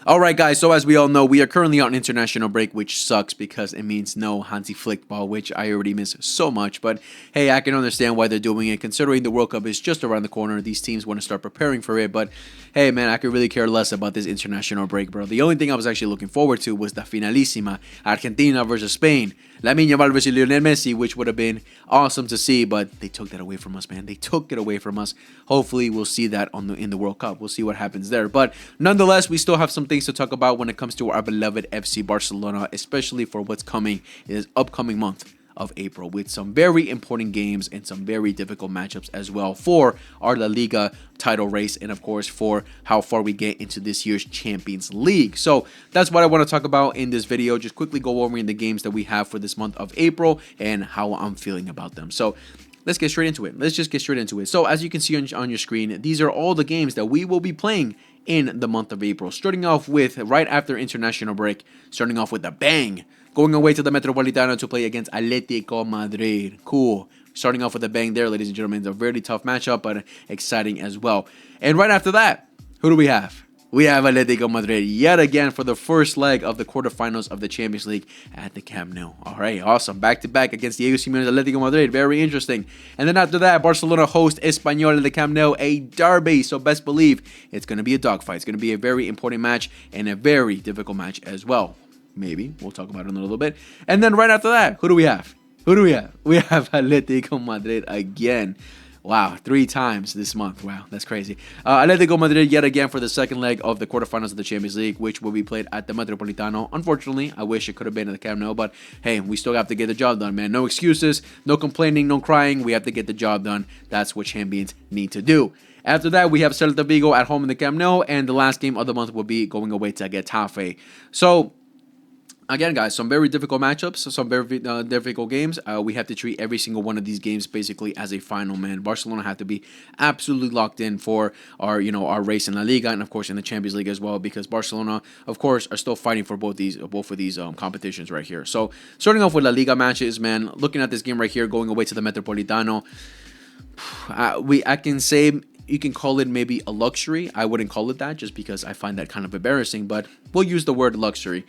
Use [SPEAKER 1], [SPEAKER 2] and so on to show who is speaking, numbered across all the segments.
[SPEAKER 1] All right, guys. So as we all know, we are currently on international break, which sucks because it means no Hansi Flick ball, which I already miss so much. But hey, I can understand why they're doing it, considering the World Cup is just around the corner. These teams want to start preparing for it. But hey, man, I could really care less about this international break, bro. The only thing I was actually looking forward to was the finalissima, Argentina versus Spain. Lamine Yamal versus Lionel Messi, which would have been awesome to see, but they took that away from us, man. They took it away from us. Hopefully, we'll see that in the World Cup. We'll see what happens there. But nonetheless, we still have some things to talk about when it comes to our beloved FC Barcelona, especially for what's coming in this upcoming month of April, with some very important games and some very difficult matchups as well for our La Liga title race, and of course for how far we get into this year's Champions League. So that's what I want to talk about in this video. Just quickly go over in the games that we have for this month of April and how I'm feeling about them. So let's get straight into it. Let's just get straight into it. So as you can see on your screen, these are all the games that we will be playing in the month of April. Starting off with right after international break, starting off with a bang. Going away to the Metropolitano to play against Atletico Madrid. Cool. Starting off with a bang there, ladies and gentlemen. It's a very tough matchup, but exciting as well. And right after that, who do we have? We have Atletico Madrid yet again for the first leg of the quarterfinals of the Champions League at the Camp Nou. All right, awesome. Back-to-back against Diego Simeone's Atletico Madrid. Very interesting. And then after that, Barcelona host Espanyol at the Camp Nou, a derby. So best believe it's going to be a dogfight. It's going to be a very important match and a very difficult match as well. Maybe. We'll talk about it in a little bit. And then right after that, who do we have? Who do we have? We have Atletico Madrid again. Wow, 3 times this month. Wow, that's crazy. Atletico Madrid yet again for the second leg of the quarterfinals of the Champions League, which will be played at the Metropolitano. Unfortunately, I wish it could have been at the Camp Nou, but hey, we still have to get the job done, man. No excuses, no complaining, no crying. We have to get the job done. That's what champions need to do. After that, we have Celta Vigo at home in the Camp Nou, and the last game of the month will be going away to Getafe. So again, guys, some very difficult matchups, some very difficult games. We have to treat every single one of these games basically as a final, man. Barcelona have to be absolutely locked in for our race in La Liga and of course in the Champions League as well, because Barcelona, of course, are still fighting for both of these competitions right here. So starting off with La Liga matches, man. Looking at this game right here, going away to the Metropolitano, I can say you can call it maybe a luxury. I wouldn't call it that just because I find that kind of embarrassing, but we'll use the word luxury.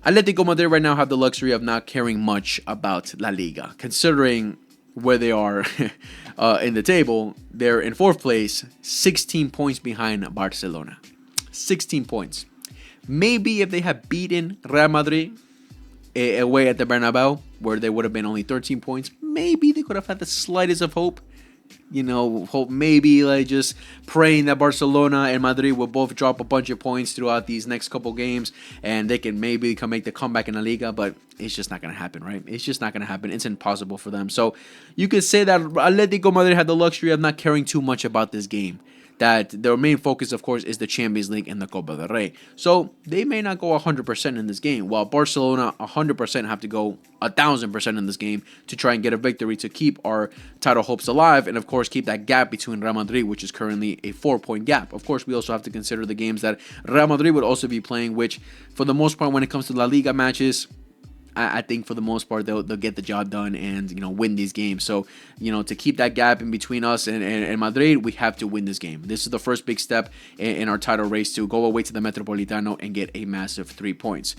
[SPEAKER 1] Atletico Madrid right now have the luxury of not caring much about La Liga, considering where they are in the table. They're in 4th place, 16 points behind Barcelona. 16 points. Maybe if they had beaten Real Madrid away at the Bernabeu, where they would have been only 13 points, maybe they could have had the slightest of hope. Hope maybe like just praying that Barcelona and Madrid will both drop a bunch of points throughout these next couple games and they can maybe make the comeback in La Liga, but it's just not going to happen, right? It's just not going to happen. It's impossible for them. So you could say that Atletico Madrid had the luxury of not caring too much about this game. That their main focus, of course, is the Champions League and the Copa del Rey. So they may not go 100% in this game, while Barcelona 100% have to go 1,000% in this game to try and get a victory to keep our title hopes alive and, of course, keep that gap between Real Madrid, which is currently a 4-point gap. Of course, we also have to consider the games that Real Madrid would also be playing, which, for the most part, when it comes to La Liga matches, I think for the most part they'll get the job done and win these games. So to keep that gap in between us and Madrid, we have to win this game. This is the first big step in our title race to go away to the Metropolitano and get a massive 3 points.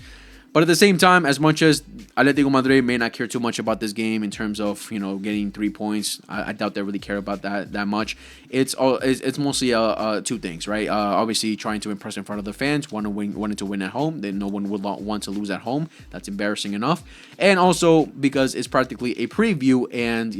[SPEAKER 1] But at the same time, as much as Atletico Madrid may not care too much about this game in terms of getting 3 points, I doubt they really care about that much. It's mostly 2 things, right? Obviously, trying to impress in front of the fans, wanting to win at home. Then no one would want to lose at home. That's embarrassing enough. And also because it's practically a preview and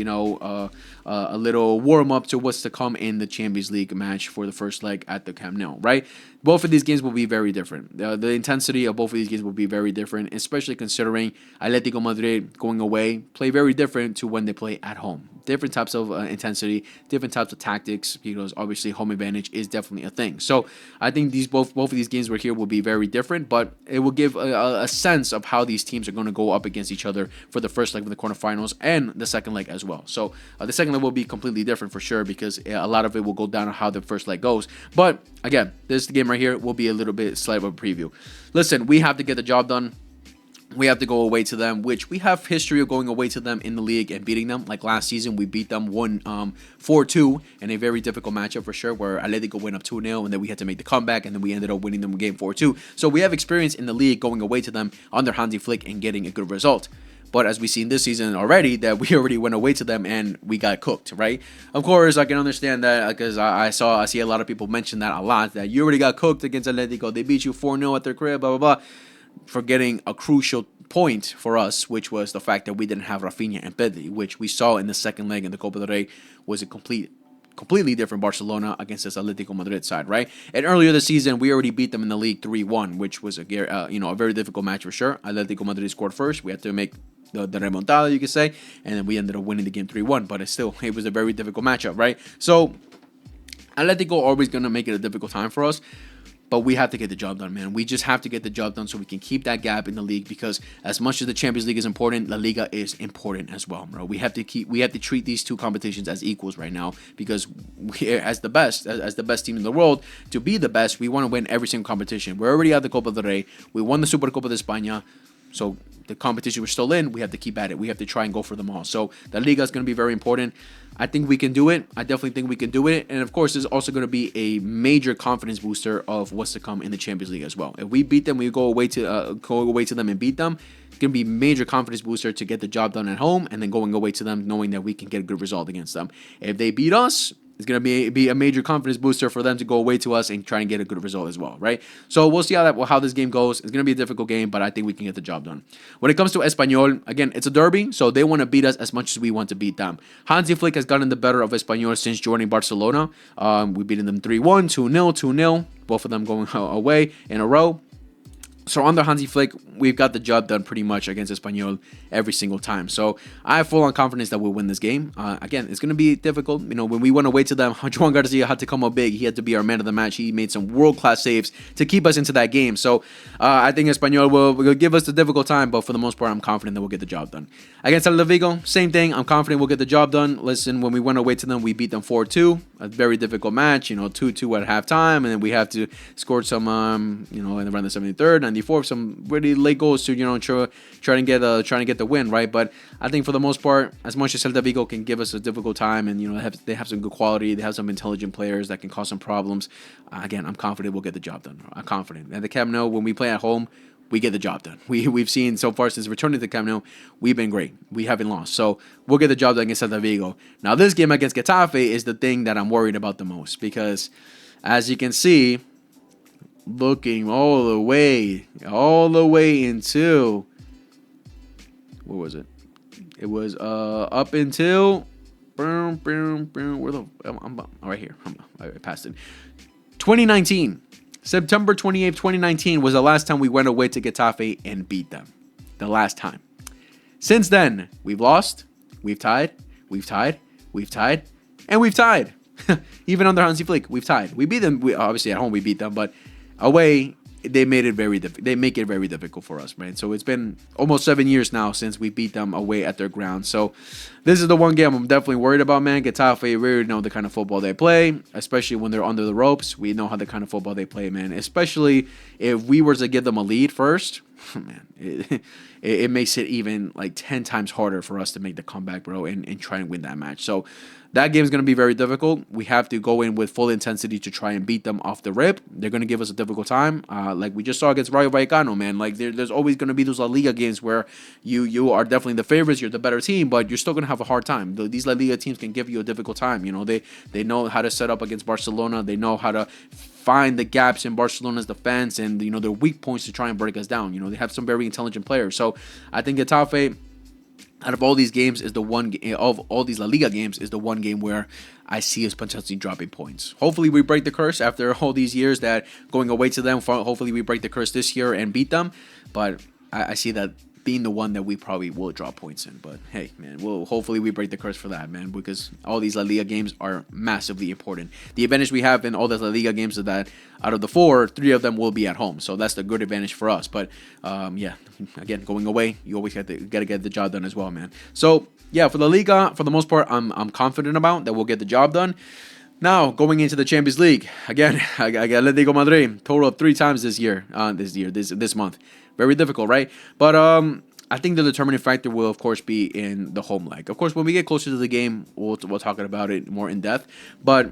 [SPEAKER 1] a little warm up to what's to come in the Champions League match for the first leg at the Camp Nou, right? Both of these games will be very different. The intensity of both of these games will be very different, especially considering Atletico Madrid going away play very different to when they play at home. Different types of intensity, different types of tactics, because obviously home advantage is definitely a thing. So I think both of these games right here will be very different, but it will give a sense of how these teams are going to go up against each other for the first leg of the quarterfinals and the second leg as well. So the second leg will be completely different for sure, because a lot of it will go down on how the first leg goes. But again, this game right here will be a little bit slight of a preview. Listen, we have to get the job done. We have to go away to them, which we have history of going away to them in the league and beating them. Like last season, we beat them 4-2 in a very difficult matchup for sure, where Atletico went up 2-0, and then we had to make the comeback, and then we ended up winning them game 4-2. So we have experience in the league going away to them under Hansi Flick and getting a good result. But as we've seen this season already, that we already went away to them and we got cooked, right? Of course, I can understand that because I see a lot of people mention that a lot, that you already got cooked against Atletico. They beat you 4-0 at their crib, blah, blah, blah. Forgetting a crucial point for us, which was the fact that we didn't have Rafinha and Pedri, which we saw in the second leg in the Copa del Rey was a completely different Barcelona against this Atletico Madrid side, right? And earlier this season, we already beat them in the league 3-1, which was a very difficult match for sure. Atletico Madrid scored first. We had to make the remontada, you could say, and then we ended up winning the game 3-1. But it was a very difficult matchup, right? So Atletico always gonna make it a difficult time for us. But we have to get the job done, man. We just have to get the job done so we can keep that gap in the league, because as much as the Champions League is important, La Liga is important as well, bro. We have to treat these two competitions as equals right now, because as the best team in the world, to be the best, we want to win every single competition. We're already at the Copa del Rey. We won the Supercopa de España. So the competition we're still in, we have to keep at it. We have to try and go for them all. So the Liga is going to be very important. I think we can do it. I definitely think we can do it. And of course, it's also going to be a major confidence booster of what's to come in the Champions League as well. If we beat them, we go away to them and beat them. It's going to be a major confidence booster to get the job done at home, and then going away to them knowing that we can get a good result against them. If they beat us, it's going to be a major confidence booster for them to go away to us and try and get a good result as well, right? So we'll see how this game goes. It's going to be a difficult game, but I think we can get the job done. When it comes to Espanyol, again, it's a derby, so they want to beat us as much as we want to beat them. Hansi Flick has gotten the better of Espanyol since joining Barcelona. We beaten them 3-1, 2-0, 2-0, both of them going away in a row. So under Hansi Flick, we've got the job done pretty much against Espanyol every single time. So I have full on confidence that we'll win this game. Again, it's going to be difficult. When we went away to them, Juan Garcia had to come up big. He had to be our man of the match. He made some world-class saves to keep us into that game. So I think Espanyol will give us a difficult time, but for the most part, I'm confident that we'll get the job done. Against Celta Vigo, same thing. I'm confident we'll get the job done. Listen, when we went away to them, we beat them 4-2. A very difficult match, 2-2 at halftime, and then we have to score some, around the 73rd, 94th, some really late goals to, try and get the win, right? But I think for the most part, as much as Celta Vigo can give us a difficult time, and they have some good quality, they have some intelligent players that can cause some problems. Again, I'm confident we'll get the job done. I'm confident. At the Camp Nou, when we play at home, we get the job done. We've seen so far since returning to the Camp Nou, we've been great. We haven't lost. So we'll get the job done against Celta Vigo. Now, this game against Getafe is the thing that I'm worried about the most, because as you can see, looking all the way into, what was it? It was up until where the I'm right here. I passed it. 2019. September 28th, 2019 was the last time we went away to Getafe and beat them. The last time. Since then, we've lost, we've tied, and we've tied. Even under Hansi Flick, we've tied. We beat them. Obviously, at home we beat them, but away they made it very difficult. They make it very difficult for us, man. So it's been almost 7 years now since we beat them away at their ground. So this is the one game I'm definitely worried about, man. Getafe, we already know the kind of football they play, especially when they're under the ropes. We know how the kind of football they play, man. Especially if we were to give them a lead first, man, it makes it even like 10 times harder for us to make the comeback, bro, and try and win that match. So that game is going to be very difficult. We have to go in with full intensity to try and beat them off the rip. They're going to give us a difficult time. Like we just saw against Rayo Vallecano, man. Like there's always going to be those La Liga games where you are definitely the favorites, you're the better team, but you're still going to have a hard time. These La Liga teams can give you a difficult time. They know how to set up against Barcelona. They know how to find the gaps in Barcelona's defense and their weak points to try and break us down. They have some very intelligent players. So I think Getafe, out of all these games, is the one of all these La Liga games is the one game where I see us potentially dropping points. Hopefully we break the curse after all these years that going away to them. Hopefully we break the curse this year and beat them. But I see that being the one that we probably will drop points in. But hey, man, hopefully we break the curse for that, man, because all these La Liga games are massively important. The advantage we have in all the La Liga games is that out of the 4, 3 of them will be at home. So that's the good advantage for us. But yeah, again, going away, you always got to get the job done as well, man. So yeah, for the Liga, for the most part, I'm confident about that we'll get the job done. Now, going into the Champions League, again, I got Atletico Madrid, total of 3 times this month. Very difficult, right? But I think the determining factor will, of course, be in the home leg. Of course, when we get closer to the game, we'll talk about it more in depth. But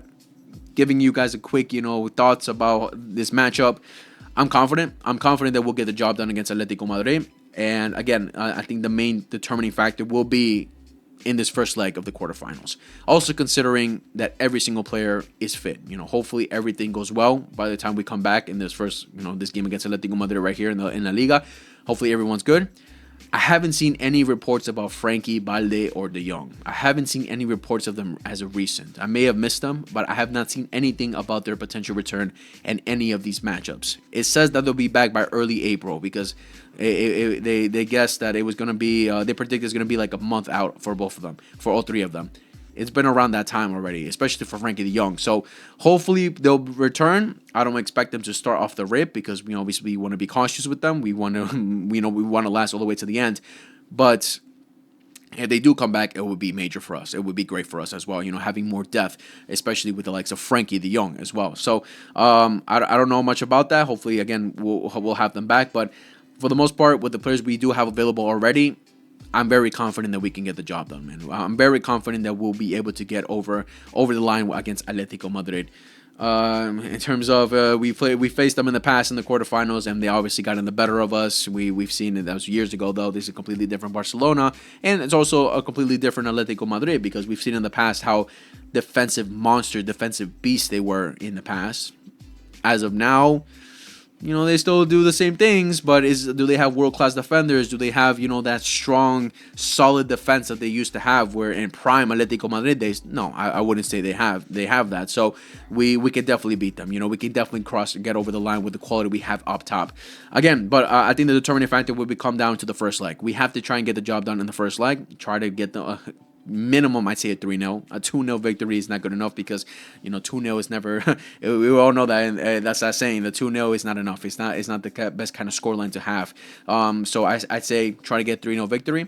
[SPEAKER 1] giving you guys a quick, thoughts about this matchup, I'm confident. I'm confident that we'll get the job done against Atletico Madrid. And again, I think the main determining factor will be in this first leg of the quarterfinals. Also considering that every single player is fit. Hopefully everything goes well by the time we come back in this first, this game against Atletico Madrid right here in La Liga. Hopefully everyone's good. I haven't seen any reports about Frankie, Balde, or De Jong. I haven't seen any reports of them as of recent. I may have missed them, but I have not seen anything about their potential return in any of these matchups. It says that they'll be back by early April because they guessed that it was going to be, they predict it's going to be like a month out for both of them, for all three of them. It's been around that time already, especially for Frankie de Jong. So hopefully they'll return. I don't expect them to start off the rip because we obviously want to be cautious with them. We want to, we want to last all the way to the end. But if they do come back, it would be major for us. It would be great for us as well. Having more depth, especially with the likes of Frankie de Jong as well. So I don't know much about that. Hopefully, again, we'll have them back. But for the most part, with the players we do have available already, I'm very confident that we can get the job done, man. I'm very confident that we'll be able to get over the line against Atletico Madrid. In terms of we faced them in the past in the quarterfinals, and they obviously got in the better of us. We've seen it. That was years ago, though. This is a completely different Barcelona, and it's also a completely different Atletico Madrid because we've seen in the past how defensive beasts they were in the past. As of now, they still do the same things, but do they have world-class defenders? Do they have, that strong, solid defense that they used to have where in prime Atletico Madrid days? No, I wouldn't say they have that. So we could definitely beat them. We can definitely get over the line with the quality we have up top. Again, but I think the determining factor will come down to the first leg. We have to try and get the job done in the first leg. Try to get the... minimum, I'd say a 3-0. A 2-0 victory is not good enough because 2-0 is never. We all know that, and that's that saying. The 2-0 is not enough. It's not the best kind of scoreline to have. So I'd say try to get 3-0 victory.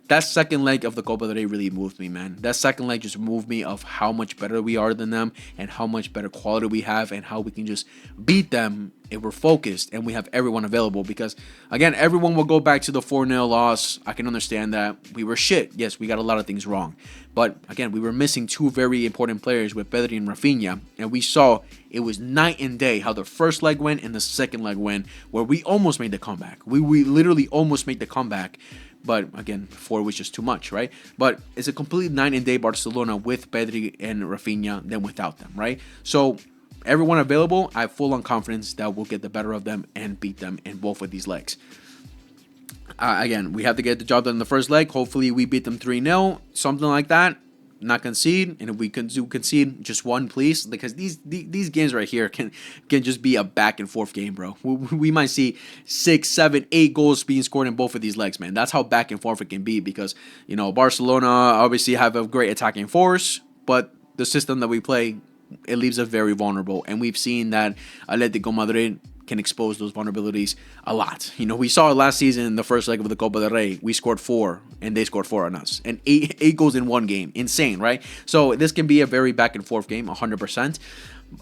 [SPEAKER 1] That second leg of the Copa del Rey really moved me, man. That second leg just moved me of how much better we are than them and how much better quality we have and how we can just beat them if we're focused and we have everyone available. Because, again, everyone will go back to the 4-0 loss. I can understand that. We were shit. Yes, we got a lot of things wrong. But, again, we were missing two very important players with Pedri and Rafinha. And we saw it was night and day how the first leg went and the second leg went where we almost made the comeback. We literally almost made the comeback. But again, 4 was just too much, right? But it's a complete night and day Barcelona with Pedri and Rafinha than without them, right? So everyone available, I have full-on confidence that we'll get the better of them and beat them in both of these legs. Again, we have to get the job done in the first leg. Hopefully we beat them 3-0, something like that. Not concede, and if we can concede, just one, please, because these games right here can just be a back and forth game, bro. We might see 6, 7, 8 goals being scored in both of these legs, man. That's how back and forth it can be because Barcelona obviously have a great attacking force, but the system that we play, it leaves us very vulnerable, and we've seen that Atletico Madrid can expose those vulnerabilities a lot. We saw it last season in the first leg of the Copa del Rey. We scored 4 and they scored 4 on us. And 8 goals in one game. Insane, right? So this can be a very back and forth game, 100%.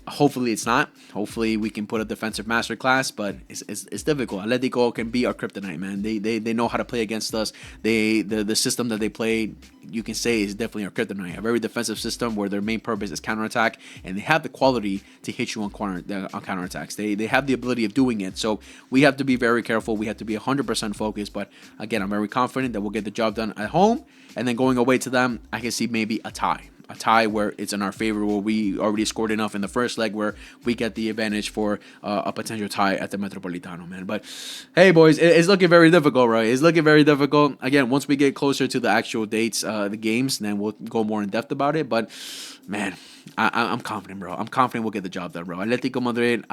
[SPEAKER 1] Hopefully it's not. Hopefully we can put a defensive masterclass, but it's difficult. Atletico can be our kryptonite, man. They know how to play against us. The system that they play, you can say, is definitely our kryptonite. A very defensive system where their main purpose is counterattack, and they have the quality to hit you on counterattacks. They have the ability of doing it. So we have to be very careful. We have to be 100% focused. But again, I'm very confident that we'll get the job done at home, and then going away to them, I can see maybe a tie. A tie where it's in our favor, where we already scored enough in the first leg where we get the advantage for a potential tie at the Metropolitano, man. But hey, boys, it's looking very difficult, right? It's looking very difficult. Again, once we get closer to the actual dates, the games, then we'll go more in depth about it. But man, I'm confident, bro. I'm confident we'll get the job done, bro. Atletico Madrid,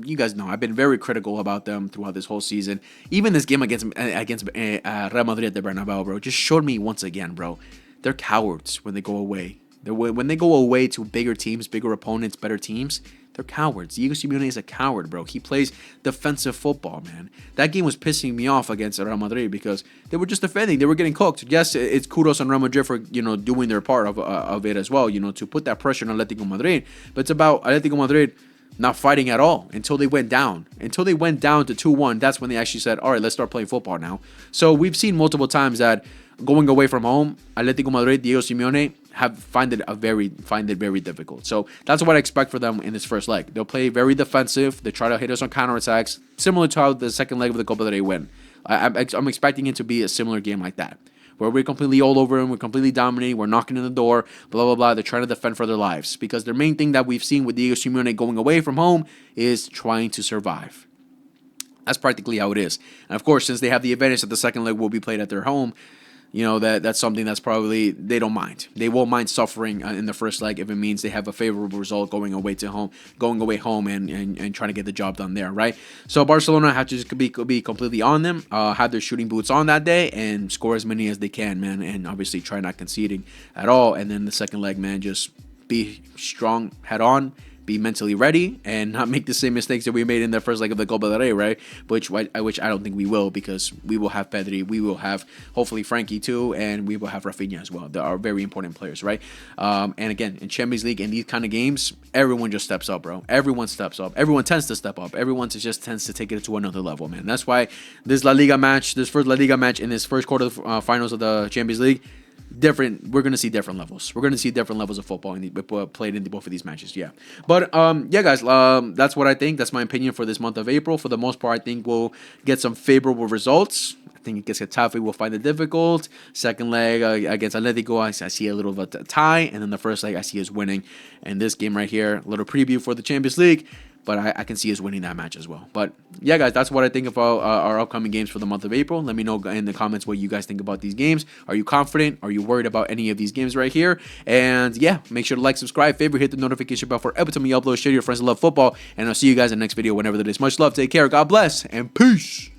[SPEAKER 1] you guys know, I've been very critical about them throughout this whole season. Even this game against Real Madrid at the Bernabeu, bro, just showed me once again, bro. They're cowards when they go away. When they go away to bigger teams, bigger opponents, better teams, They're cowards. Diego Simeone is a coward, bro. He plays defensive football, man. That game was pissing me off against Real Madrid because they were just defending. They were getting cooked. Yes, it's kudos on Real Madrid for, doing their part of it as well, to put that pressure on Atletico Madrid. But it's about Atletico Madrid not fighting at all until they went down. Until they went down to 2-1, that's when they actually said, all right, let's start playing football now. So we've seen multiple times that going away from home, Atletico Madrid, Diego Simeone find it very difficult. So that's what I expect for them in this first leg. They'll play very defensive. They try to hit us on counterattacks, similar to how the second leg of the Copa del Rey win. I'm expecting it to be a similar game like that, where we're completely all over them, we're completely dominating, we're knocking in the door, blah, blah, blah. They're trying to defend for their lives because their main thing that we've seen with Diego Simeone going away from home is trying to survive. That's practically how it is. And of course, since they have the advantage that the second leg will be played at their home, that's something that's probably they don't mind. They won't mind suffering in the first leg if it means they have a favorable result going away home and trying to get the job done there, right? So Barcelona have to just be completely on them, have their shooting boots on that day, and score as many as they can, man, and obviously try not conceding at all. And then the second leg, man, just be strong, head on, be mentally ready, and not make the same mistakes that we made in the first leg of the Copa del Rey, right? Which I don't think we will, because we will have Pedri, we will have hopefully Frankie too, and we will have Rafinha as well. They are very important players, right? And again, in Champions League, in these kind of games, everyone just steps up, bro. Everyone steps up. Everyone tends to step up. Everyone just tends to take it to another level, man. That's why this first La Liga match in this first quarter of finals of the Champions League, we're going to see different levels. We're going to see different levels of football played in both of these matches, yeah. But yeah, guys, that's what I think. That's my opinion for this month of April. For the most part, I think we'll get some favorable results. I think against Getafe we'll find it difficult. Second leg against Atletico, I see a little bit of a tie, and then the first leg I see us winning. And this game right here, a little preview for the Champions League, but I can see us winning that match as well. But yeah, guys, that's what I think about our upcoming games for the month of April. Let me know in the comments what you guys think about these games. Are you confident? Are you worried about any of these games right here? And yeah, make sure to like, subscribe, favorite, hit the notification bell for every time we upload, share to your friends that love football. And I'll see you guys in the next video whenever that is. Much love, take care, God bless, and peace.